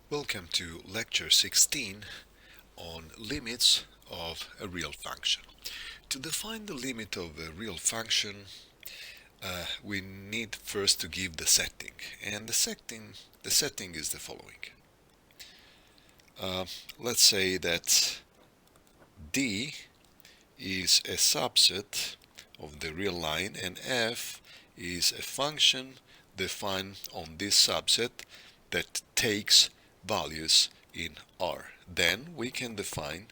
Welcome to lecture 16 on limits of a real function. To define the limit of a real function, we need first to give the setting, and the setting is the following. Let's say that D is a subset of the real line and f is a function defined on this subset that takes values in R. Then we can define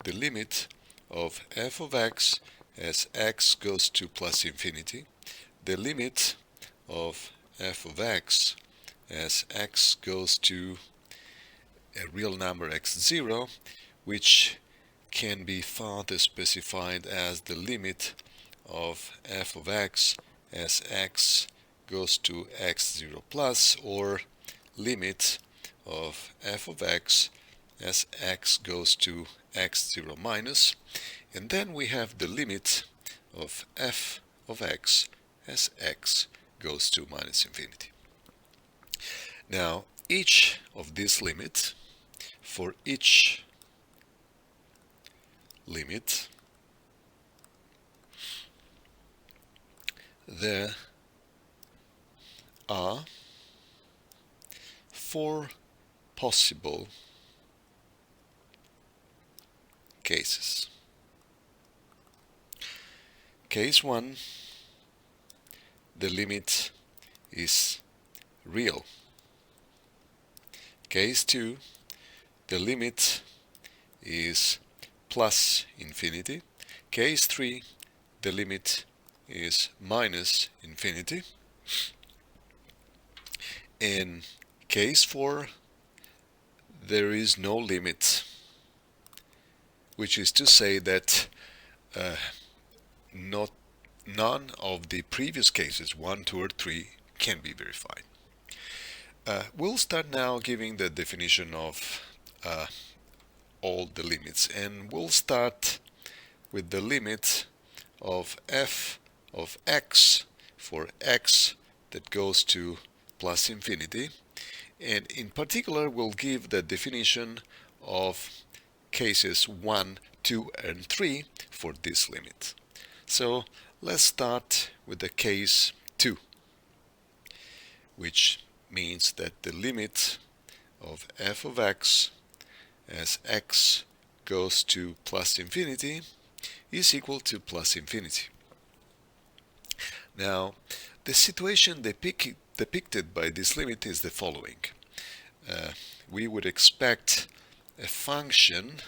the limit of f of x as x goes to plus infinity, the limit of f of x as x goes to a real number x0, which can be further specified as the limit of f of x as x goes to x0 plus, or limit of f of x as x goes to x0 minus, and then we have the limit of f of x as x goes to minus infinity. Now, each of these limits, for each limit, there are four possible cases. Case 1, the limit is real. Case 2, the limit is plus infinity. Case 3, the limit is minus infinity. In case 4, there is no limit, which is to say that none of the previous cases, 1, 2, or 3, can be verified. We'll start now giving the definition of all the limits, and we'll start with the limit of f of x for x that goes to plus infinity, and in particular we'll give the definition of cases 1, 2, and 3 for this limit. So let's start with the case 2, which means that the limit of f of x as x goes to plus infinity is equal to plus infinity. Now, the situation depicted by this limit is the following. We would expect a function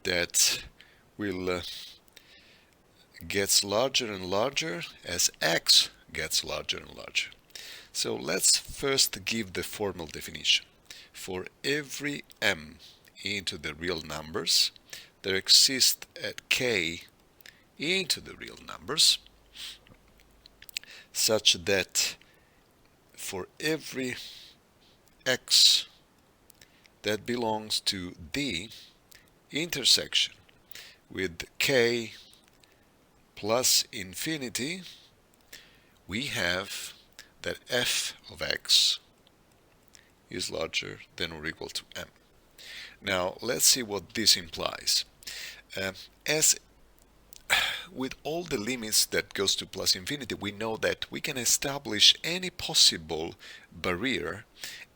that will gets larger and larger as x gets larger and larger. So let's first give the formal definition. For every m into the real numbers, there exists at k into the real numbers, such that for every x that belongs to D intersection with k plus infinity, we have that f of x is larger than or equal to m. Now let's see what this implies. As with all the limits that goes to plus infinity, we know that we can establish any possible barrier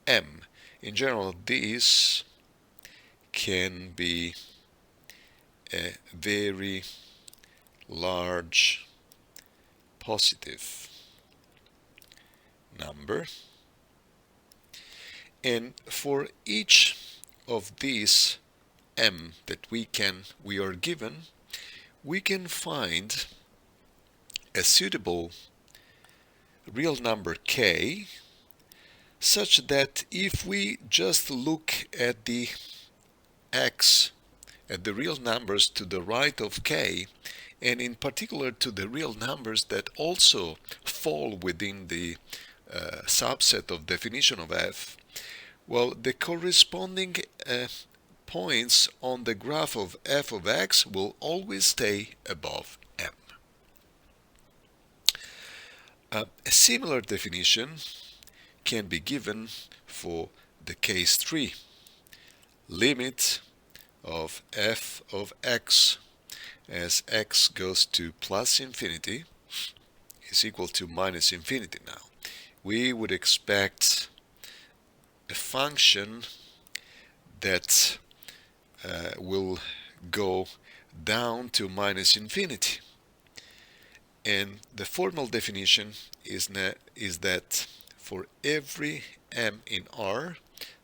m. In general, this can be a very large positive number, and for each of these m that we are given, we can find a suitable real number k, such that if we just look at the x, at the real numbers to the right of k, and in particular to the real numbers that also fall within the subset of definition of f, well, the corresponding points on the graph of f of x will always stay above m. A similar definition can be given for the case 3, limit of f of x as x goes to plus infinity is equal to minus infinity. Now we would expect a function that will go down to minus infinity, and the formal definition is that for every m in R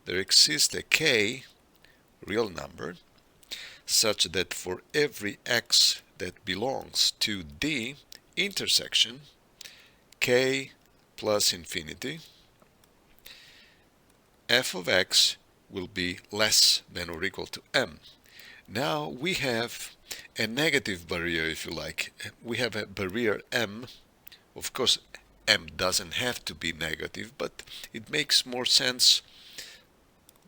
there exists a k real number such that for every x that belongs to D intersection k plus infinity, f of x will be less than or equal to m. Now we have a negative barrier, if you like. We have a barrier m. Of course, m doesn't have to be negative, but it makes more sense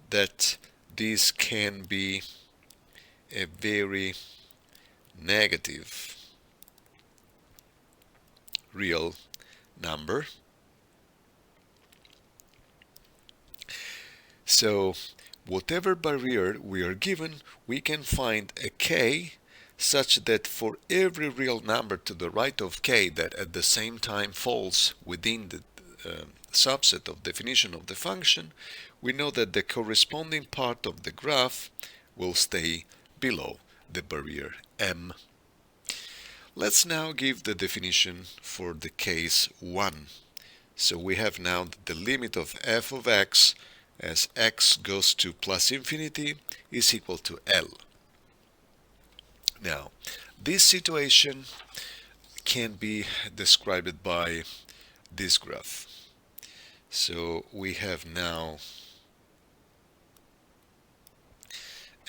that this can be a very negative real number. So whatever barrier we are given, we can find a k such that for every real number to the right of k that at the same time falls within the subset of definition of the function, we know that the corresponding part of the graph will stay below the barrier m. Let's now give the definition for the case 1. So we have now the limit of f of x as x goes to plus infinity is equal to L. Now, this situation can be described by this graph. So we have now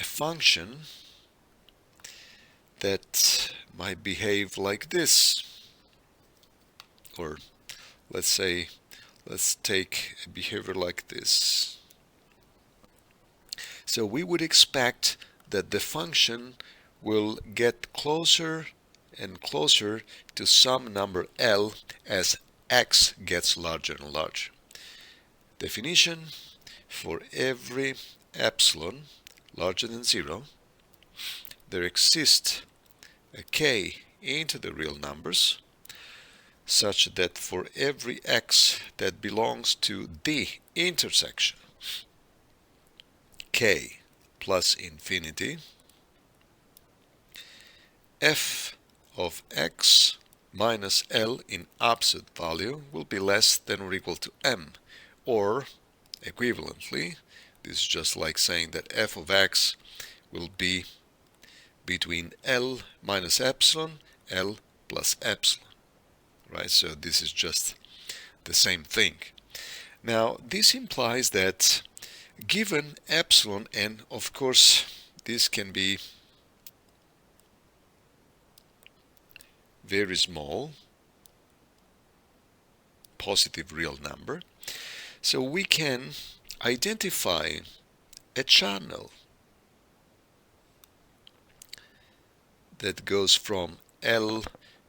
a function that might behave like this, or let's take a behavior like this. So we would expect that the function will get closer and closer to some number L as x gets larger and larger. Definition: for every epsilon larger than 0, there exists a k into the real numbers such that for every x that belongs to the intersection k plus infinity, f of x minus L in absolute value will be less than or equal to m, or equivalently, this is just like saying that f of x will be between L minus epsilon, L plus epsilon, right? So this is just the same thing. Now this implies that given epsilon, and of course this can be very small, positive real number, so we can identify a channel that goes from L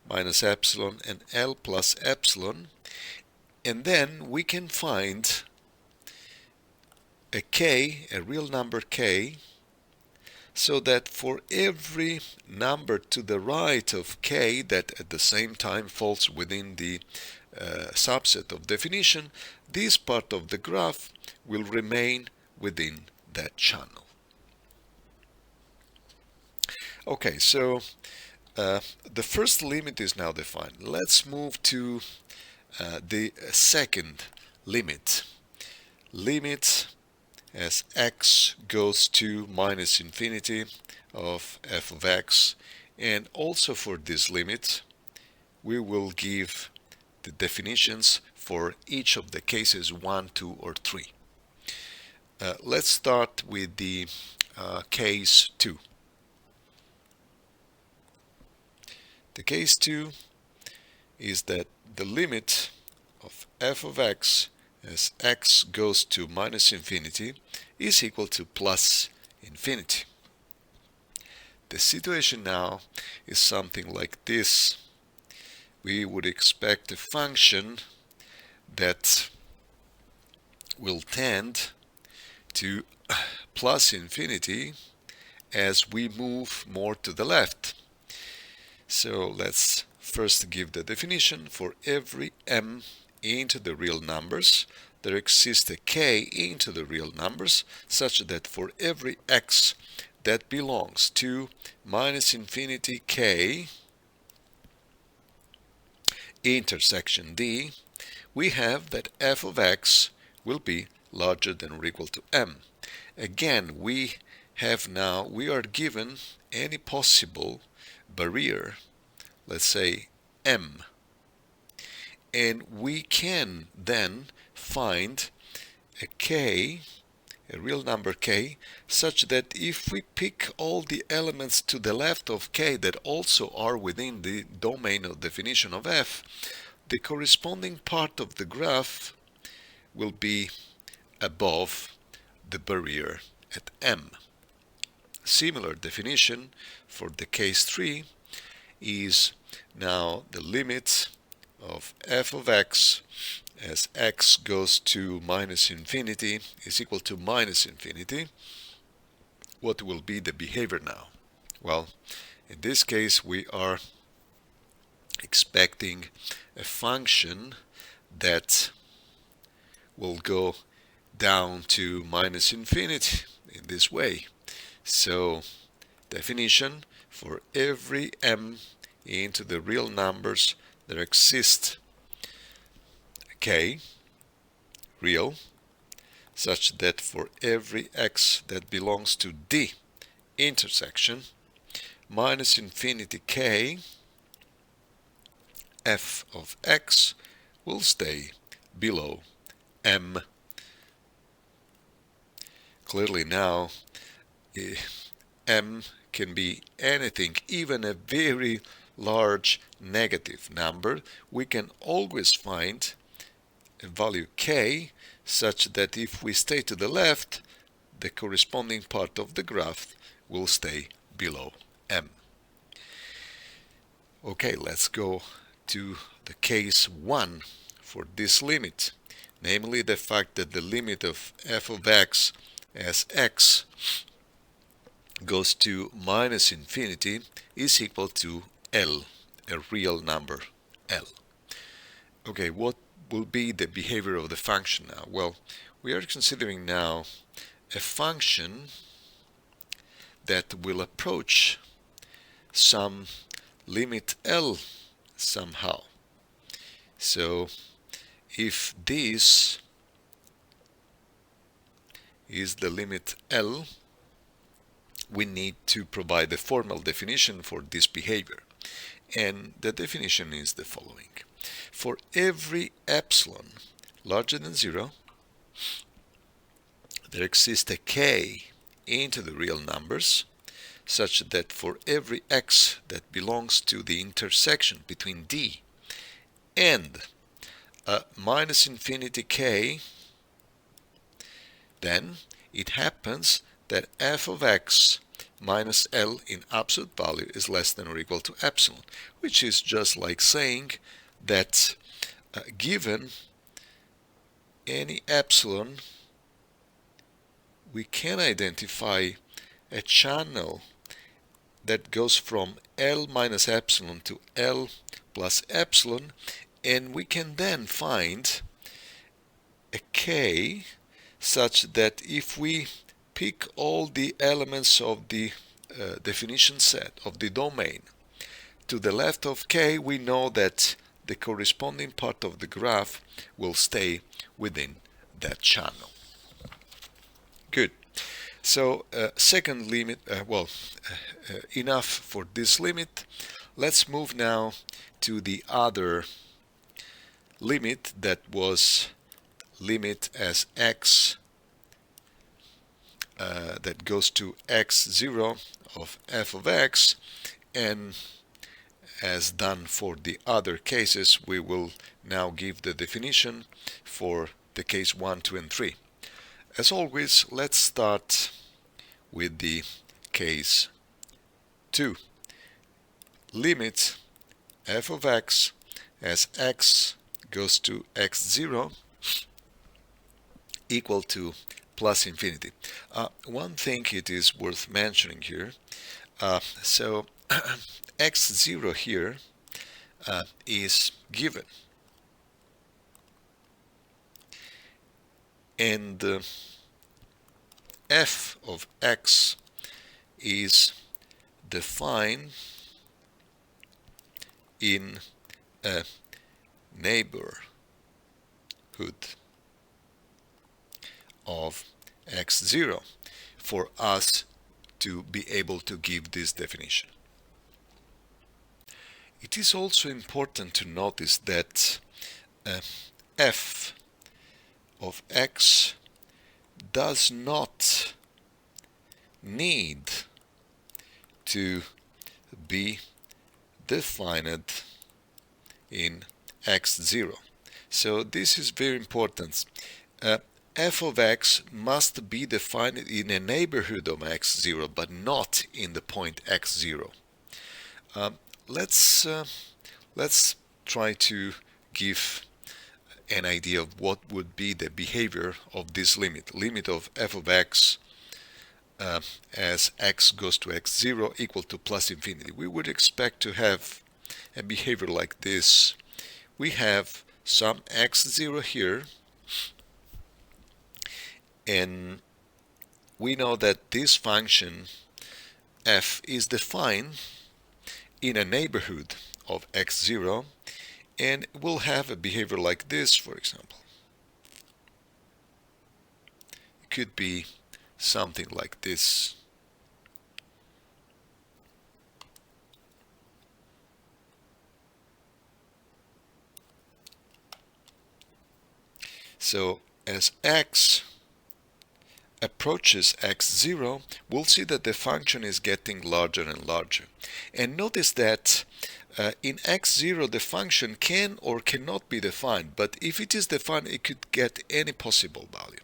minus epsilon and L plus epsilon, and then we can find a k, a real number k, so that for every number to the right of k that at the same time falls within the subset of definition, this part of the graph will remain within that channel. Okay, so the first limit is now defined. Let's move to the second limit. Limit as x goes to minus infinity of f of x, and also for this limit we will give the definitions for each of the cases 1, 2, or 3. Let's start with the case 2. The case 2 is that the limit of f of x as x goes to minus infinity is equal to plus infinity. The situation now is something like this. We would expect a function that will tend to plus infinity as we move more to the left. So let's first give the definition. For every m into the real numbers, there exists a k into the real numbers, such that for every x that belongs to minus infinity k intersection d, we have that f of x will be larger than or equal to m. Again, we are given any possible barrier, let's say m, and we can then find a k, a real number k, such that if we pick all the elements to the left of k that also are within the domain of definition of f, the corresponding part of the graph will be above the barrier at m. Similar definition for the case 3 is now the limit of f of x as x goes to minus infinity is equal to minus infinity. What will be the behavior now? Well, in this case we are expecting a function that will go down to minus infinity in this way. So definition, for every m into the real numbers there exists k real, such that for every x that belongs to d intersection minus infinity k f of x will stay below m. Clearly now m can be anything, even a very large negative number. We can always find a value k such that if we stay to the left, the corresponding part of the graph will stay below m. Okay, let's go to the case 1 for this limit, namely the fact that the limit of f of x as x goes to minus infinity is equal to L, a real number L. Okay, what will be the behavior of the function now? Well, we are considering now a function that will approach some limit L somehow. So if this is the limit L, we need to provide a formal definition for this behavior. And the definition is the following. For every epsilon larger than 0, there exists a k into the real numbers, such that for every x that belongs to the intersection between d and minus infinity k, then it happens that f of x minus L in absolute value is less than or equal to epsilon, which is just like saying that given any epsilon, we can identify a channel that goes from L minus epsilon to L plus epsilon, and we can then find a k such that if we pick all the elements of the definition set of the domain to the left of k, we know that the corresponding part of the graph will stay within that channel. Good. So second limit, enough for this limit. Let's move now to the other limit that was limit as x that goes to x0 of f of x, and as done for the other cases, we will now give the definition for the case 1, 2, and 3. As always, let's start with the case 2. Limit f of x as x goes to x0 equal to plus infinity. One thing it is worth mentioning here, so x0 here is given, and f of x is defined in a neighborhood of x0 for us to be able to give this definition. It is also important to notice that f of x does not need to be defined in x0. So this is very important. F of x must be defined in a neighborhood of x0, but not in the point x0. Let's try to give an idea of what would be the behavior of this limit of f of x as x goes to x0 equal to plus infinity. We would expect to have a behavior like this. We have some x0 here, and we know that this function f is defined in a neighborhood of x0, and we'll have a behavior like this, for example. It could be something like this. So as x approaches x0, we'll see that the function is getting larger and larger. And notice that in x0 the function can or cannot be defined, but if it is defined it could get any possible value.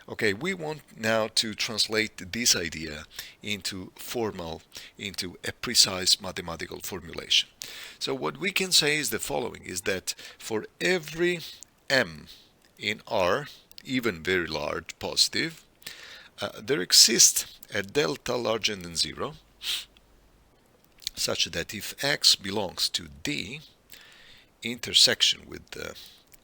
Okay, we want now to translate this idea into a precise mathematical formulation. So what we can say is the following, is that for every m in R, even very large, positive, there exists a delta larger than 0, such that if x belongs to D, intersection with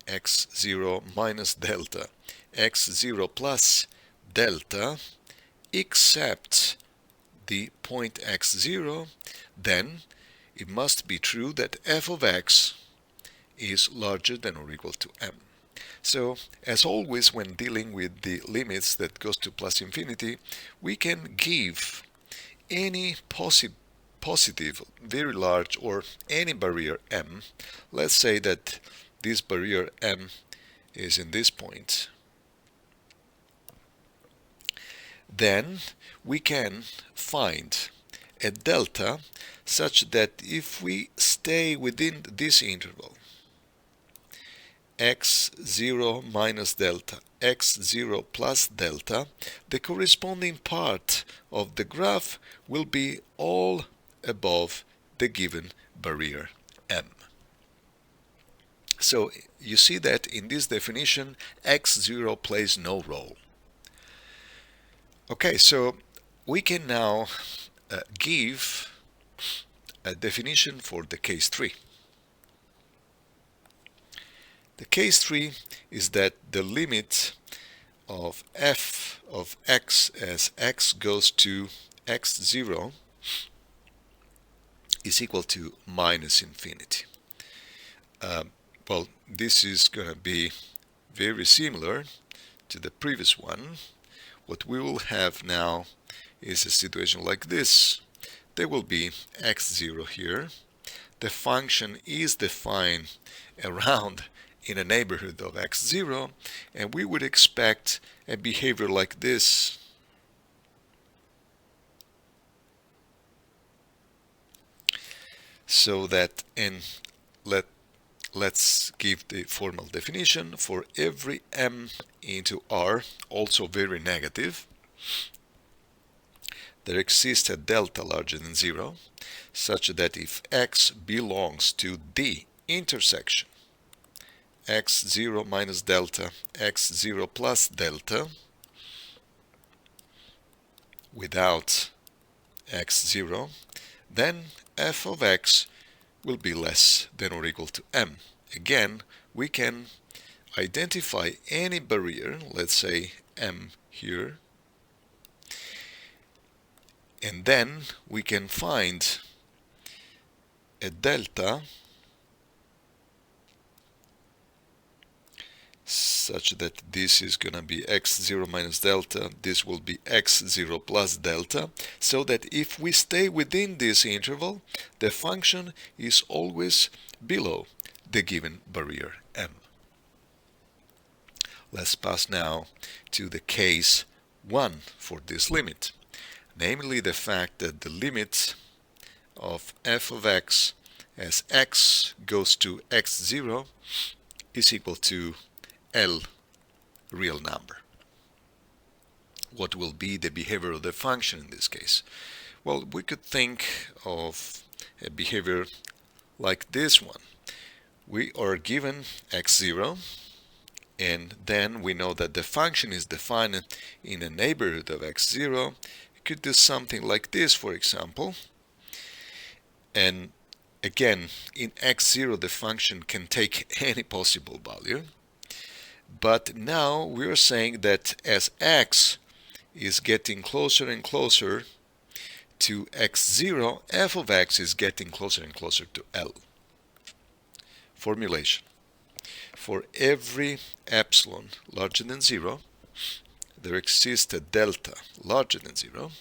x0 minus delta, x0 plus delta, except the point x0, then it must be true that f of x is larger than or equal to m. So, as always, when dealing with the limits that goes to plus infinity, we can give any positive, very large, or any barrier m. Let's say that this barrier m is in this point. Then we can find a delta such that if we stay within this interval, x0 minus delta, x0 plus delta, the corresponding part of the graph will be all above the given barrier m. So you see that in this definition x0 plays no role. Okay, so we can now give a definition for the case 3. The case 3 is that the limit of f of x as x goes to x0 is equal to minus infinity. Well, this is going to be very similar to the previous one. What we will have now is a situation like this. There will be x0 here. The function is defined around in a neighborhood of x0, and we would expect a behavior like this. So that, and let's give the formal definition for every m into R, also very negative, there exists a delta larger than 0, such that if x belongs to the intersection x0 minus delta, x0 plus delta, without x0, then f of x will be less than or equal to m. Again, we can identify any barrier, let's say m here, and then we can find a delta such that this is going to be x0 minus delta, this will be x0 plus delta, so that if we stay within this interval, the function is always below the given barrier m. Let's pass now to the case 1 for this limit, namely the fact that the limit of f of x as x goes to x0 is equal to L real number. What will be the behavior of the function in this case? Well, we could think of a behavior like this one. We are given x0, and then we know that the function is defined in a neighborhood of x0. You could do something like this, for example. And again, in x0 the function can take any possible value. But now we are saying that as x is getting closer and closer to x0, f of x is getting closer and closer to L. Formulation. For every epsilon larger than 0, there exists a delta larger than 0,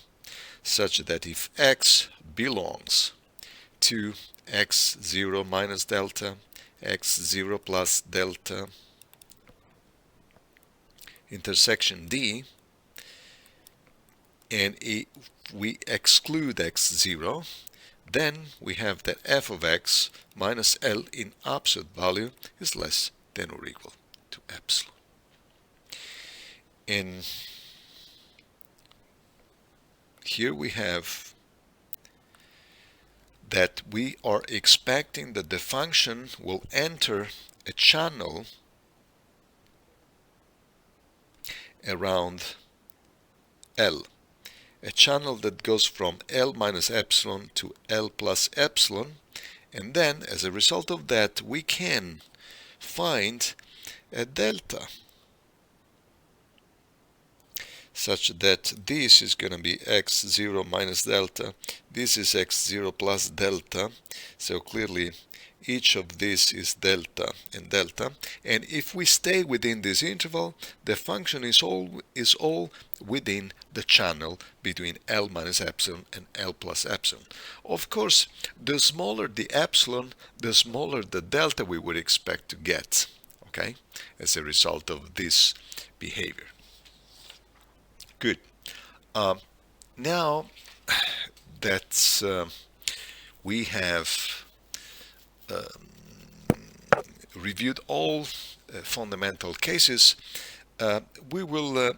such that if x belongs to x0 minus delta, x0 plus delta, intersection D, and if we exclude x0, then we have that f of x minus L in absolute value is less than or equal to epsilon. And here we have that we are expecting that the function will enter a channel around L, a channel that goes from L minus epsilon to L plus epsilon, and then as a result of that we can find a delta such that this is going to be x0 minus delta, this is x0 plus delta, so clearly each of these is delta and delta, and if we stay within this interval, the function is all within the channel between L minus epsilon and L plus epsilon. Of course, the smaller the epsilon, the smaller the delta we would expect to get, okay, as a result of this behavior. Good. Now that we have reviewed all fundamental cases, we will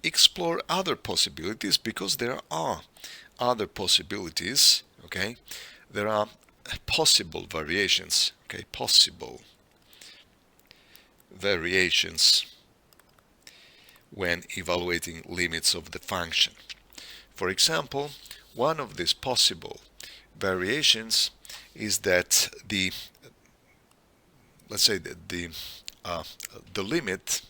explore other possibilities, because there are other possibilities, okay? There are possible variations, okay? Possible variations when evaluating limits of the function. For example, one of these possible variations is that let's say that the limit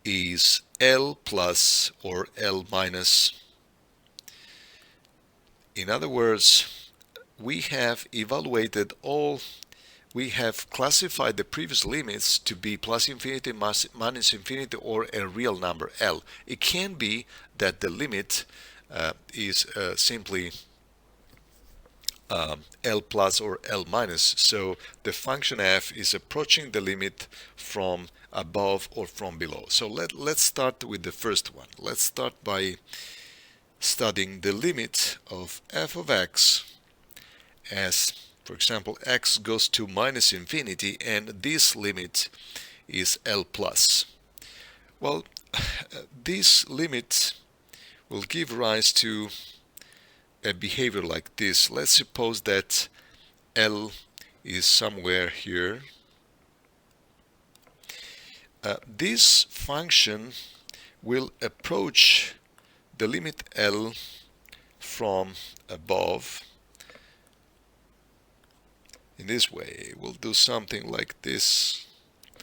is L plus or L minus. In other words, we have classified the previous limits to be plus infinity, minus infinity, or a real number L. It can be that the limit is simply L plus or L minus, so the function f is approaching the limit from above or from below. So let's start with the first one. Let's start by studying the limit of f of x as, for example, x goes to minus infinity, and this limit is L plus. Well, this limit will give rise to a behavior like this. Let's suppose that L is somewhere here, This function will approach the limit L from above in this way. We'll do something like this.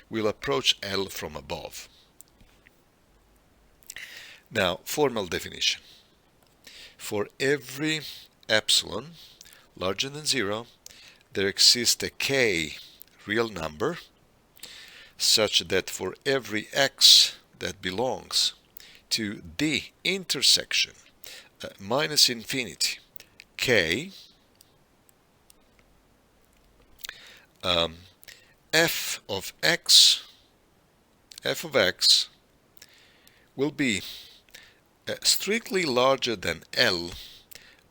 We'll approach L from above. Now, formal definition. For every epsilon larger than 0, there exists a k real number such that for every x that belongs to the intersection minus infinity k, f of x will be strictly larger than L,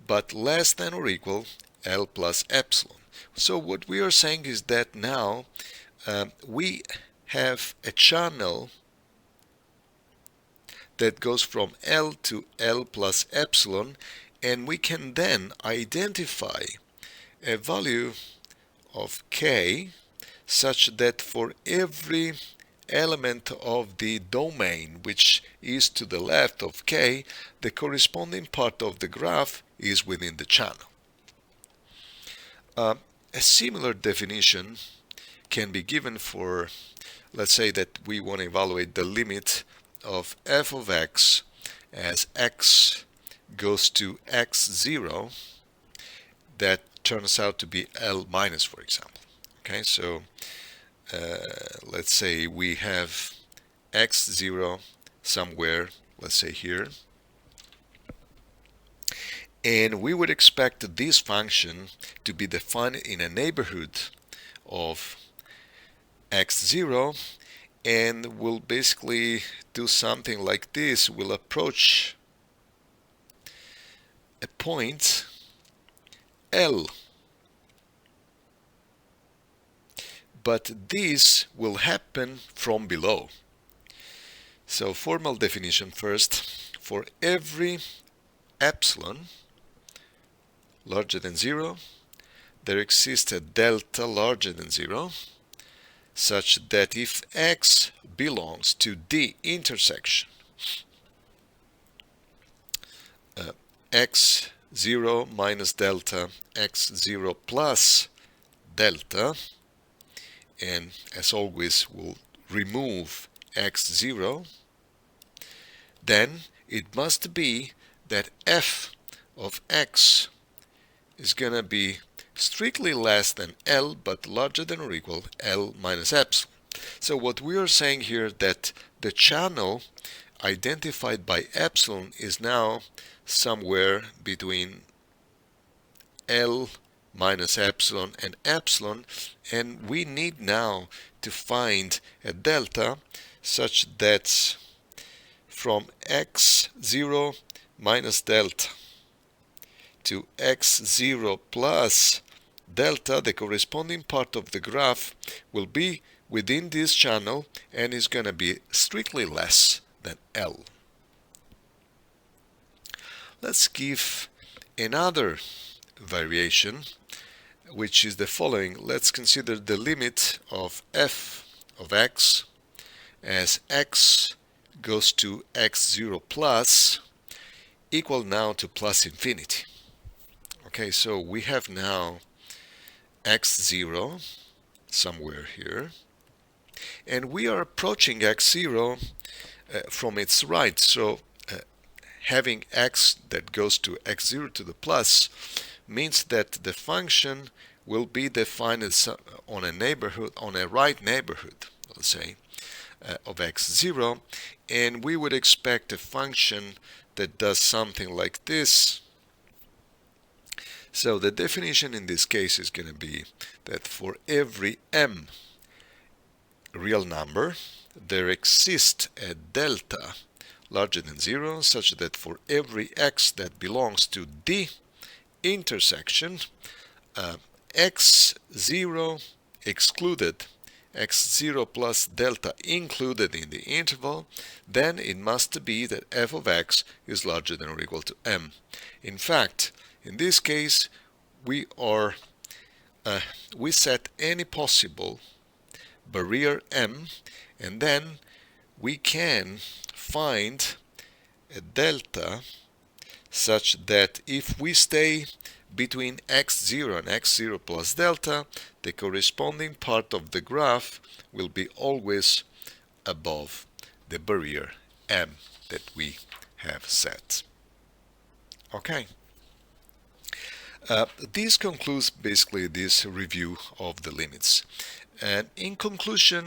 but less than or equal L plus epsilon. So what we are saying is that now we have a channel that goes from L to L plus epsilon, and we can then identify a value of k such that for every element of the domain which is to the left of k, the corresponding part of the graph is within the channel. A similar definition can be given for, let's say that we want to evaluate the limit of f of x as x goes to x0, that turns out to be L minus, for example. Okay, so let's say we have x0 somewhere, let's say here, and we would expect this function to be defined in a neighborhood of x0, and we'll basically do something like this. We'll approach a point L, but this will happen from below. So formal definition first. For every epsilon larger than 0, there exists a delta larger than 0, such that if x belongs to the intersection x0 minus delta, x0 plus delta, and as always we'll remove x0, then it must be that f of x is going to be strictly less than L, but larger than or equal L minus epsilon. So what we are saying here, that the channel identified by epsilon is now somewhere between L minus epsilon, and we need now to find a delta such that from x0 minus delta to x0 plus delta, the corresponding part of the graph will be within this channel and is going to be strictly less than L. Let's give another variation, which is the following. Let's consider the limit of f of x as x goes to x0 plus equal now to plus infinity. Okay, so we have now x0 somewhere here, and we are approaching x0 from its right. So having x that goes to x0 to the plus means that the function will be defined as on a neighborhood, on a right neighborhood, let's say, of x0, and we would expect a function that does something like this. So the definition in this case is going to be that for every m real number, there exists a delta larger than 0, such that for every x that belongs to the intersection x0 excluded, x0 plus delta included in the interval, then it must be that f of x is larger than or equal to m. In fact, in this case, we set any possible barrier M, and then we can find a delta such that if we stay between x0 and x0 plus delta, the corresponding part of the graph will be always above the barrier M that we have set. Okay. This concludes basically this review of the limits. And in conclusion,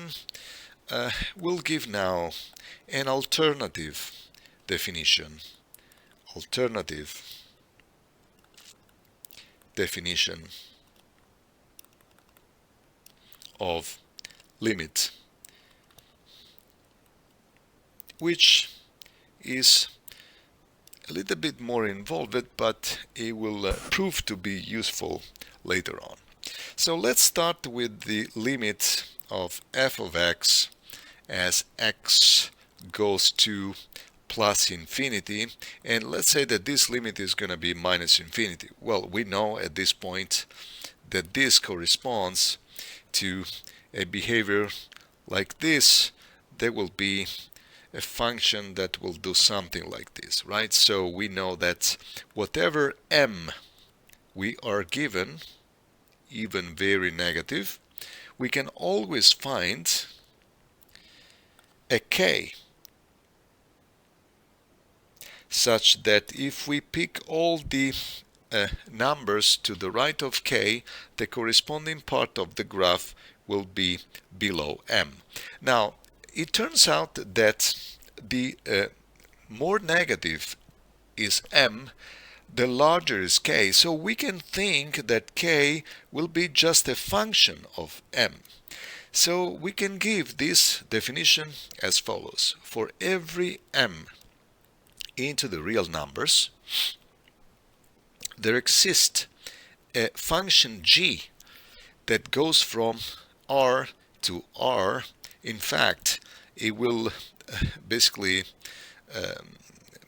we'll give now an alternative definition of limit, which is a little bit more involved, but it will prove to be useful later on. So let's start with the limit of f of x as x goes to plus infinity, and let's say that this limit is going to be minus infinity. Well, we know at this point that this corresponds to a behavior like this. There will be a function that will do something like this, right? So we know that whatever m we are given, even very negative, we can always find a k such that if we pick all the numbers to the right of k, the corresponding part of the graph will be below m. Now, it turns out that the more negative is m, the larger is k. So we can think that k will be just a function of m. So we can give this definition as follows. For every m into the real numbers, there exists a function g that goes from r to r. In fact, it will basically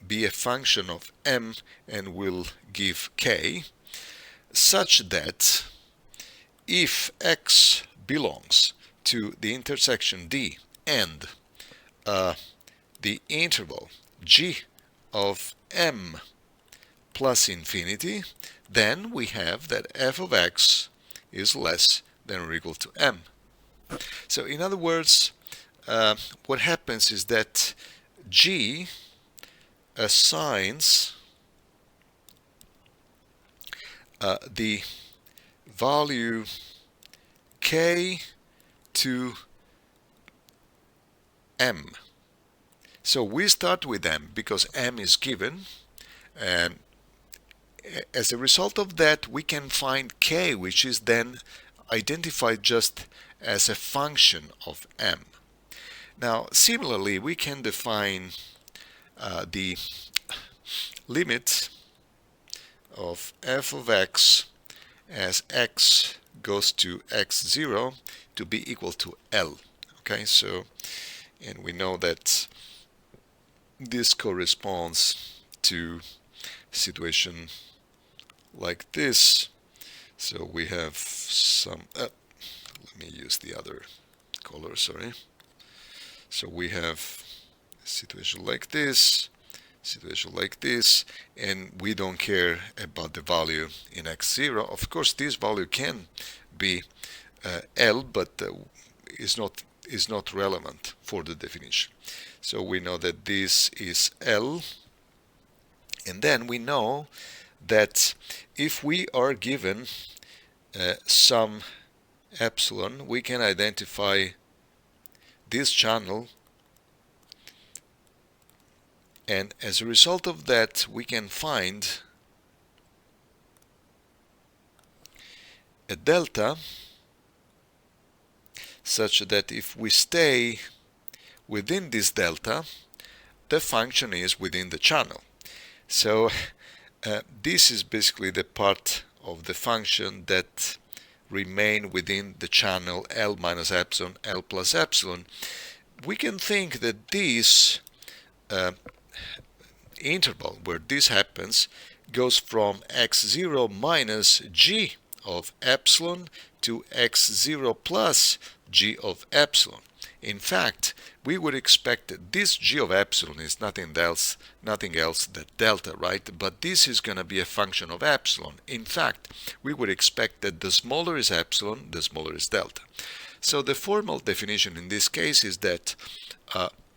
be a function of m and will give k, such that if x belongs to the intersection D and the interval g of m plus infinity, then we have that f of x is less than or equal to m. So in other words, what happens is that g assigns the value k to m. So we start with m because m is given, and as a result of that we can find k, which is then identified just as a function of m. Now similarly we can define the limit of f of x as x goes to x0 to be equal to L. Okay, so, and we know that this corresponds to a situation like this. So we have some, let me use the other color, sorry. So we have a situation like this, and we don't care about the value in x0. Of course, this value can be L, but is not relevant for the definition. So we know that this is L, and then we know that if we are given some epsilon, we can identify this channel, and as a result of that we can find a delta such that if we stay within this delta, the function is within the channel. So this is basically the part of the function that remain within the channel L minus epsilon, L plus epsilon. We can think that this interval where this happens goes from x0 minus g of epsilon to x0 plus g of epsilon. In fact, we would expect that this g of epsilon is nothing else than delta, right? But this is going to be a function of epsilon. In fact, we would expect that the smaller is epsilon, the smaller is delta. So the formal definition in this case is that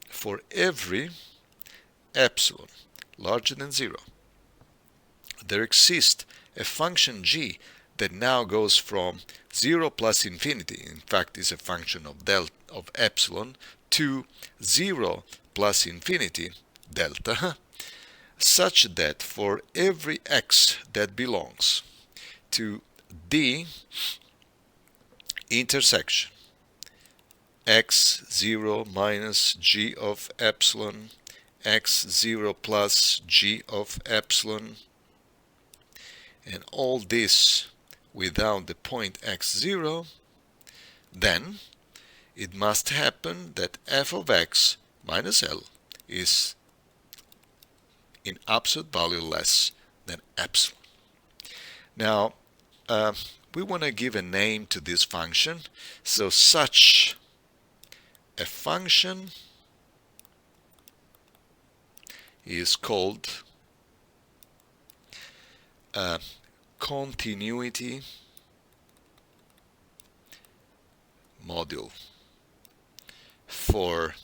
for every epsilon larger than 0, there exists a function g that now goes from 0 plus infinity, in fact is a function of epsilon, to 0 plus infinity delta, such that for every x that belongs to D intersection x0 minus g of epsilon, x0 plus g of epsilon, and all this without the point x0, then it must happen that f of x minus L is in absolute value less than epsilon. Now, we want to give a name to this function, so such a function is called continuity module for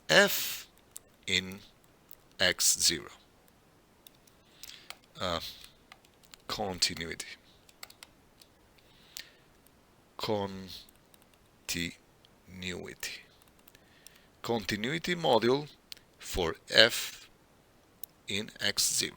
f in x0. Continuity module for f in x0.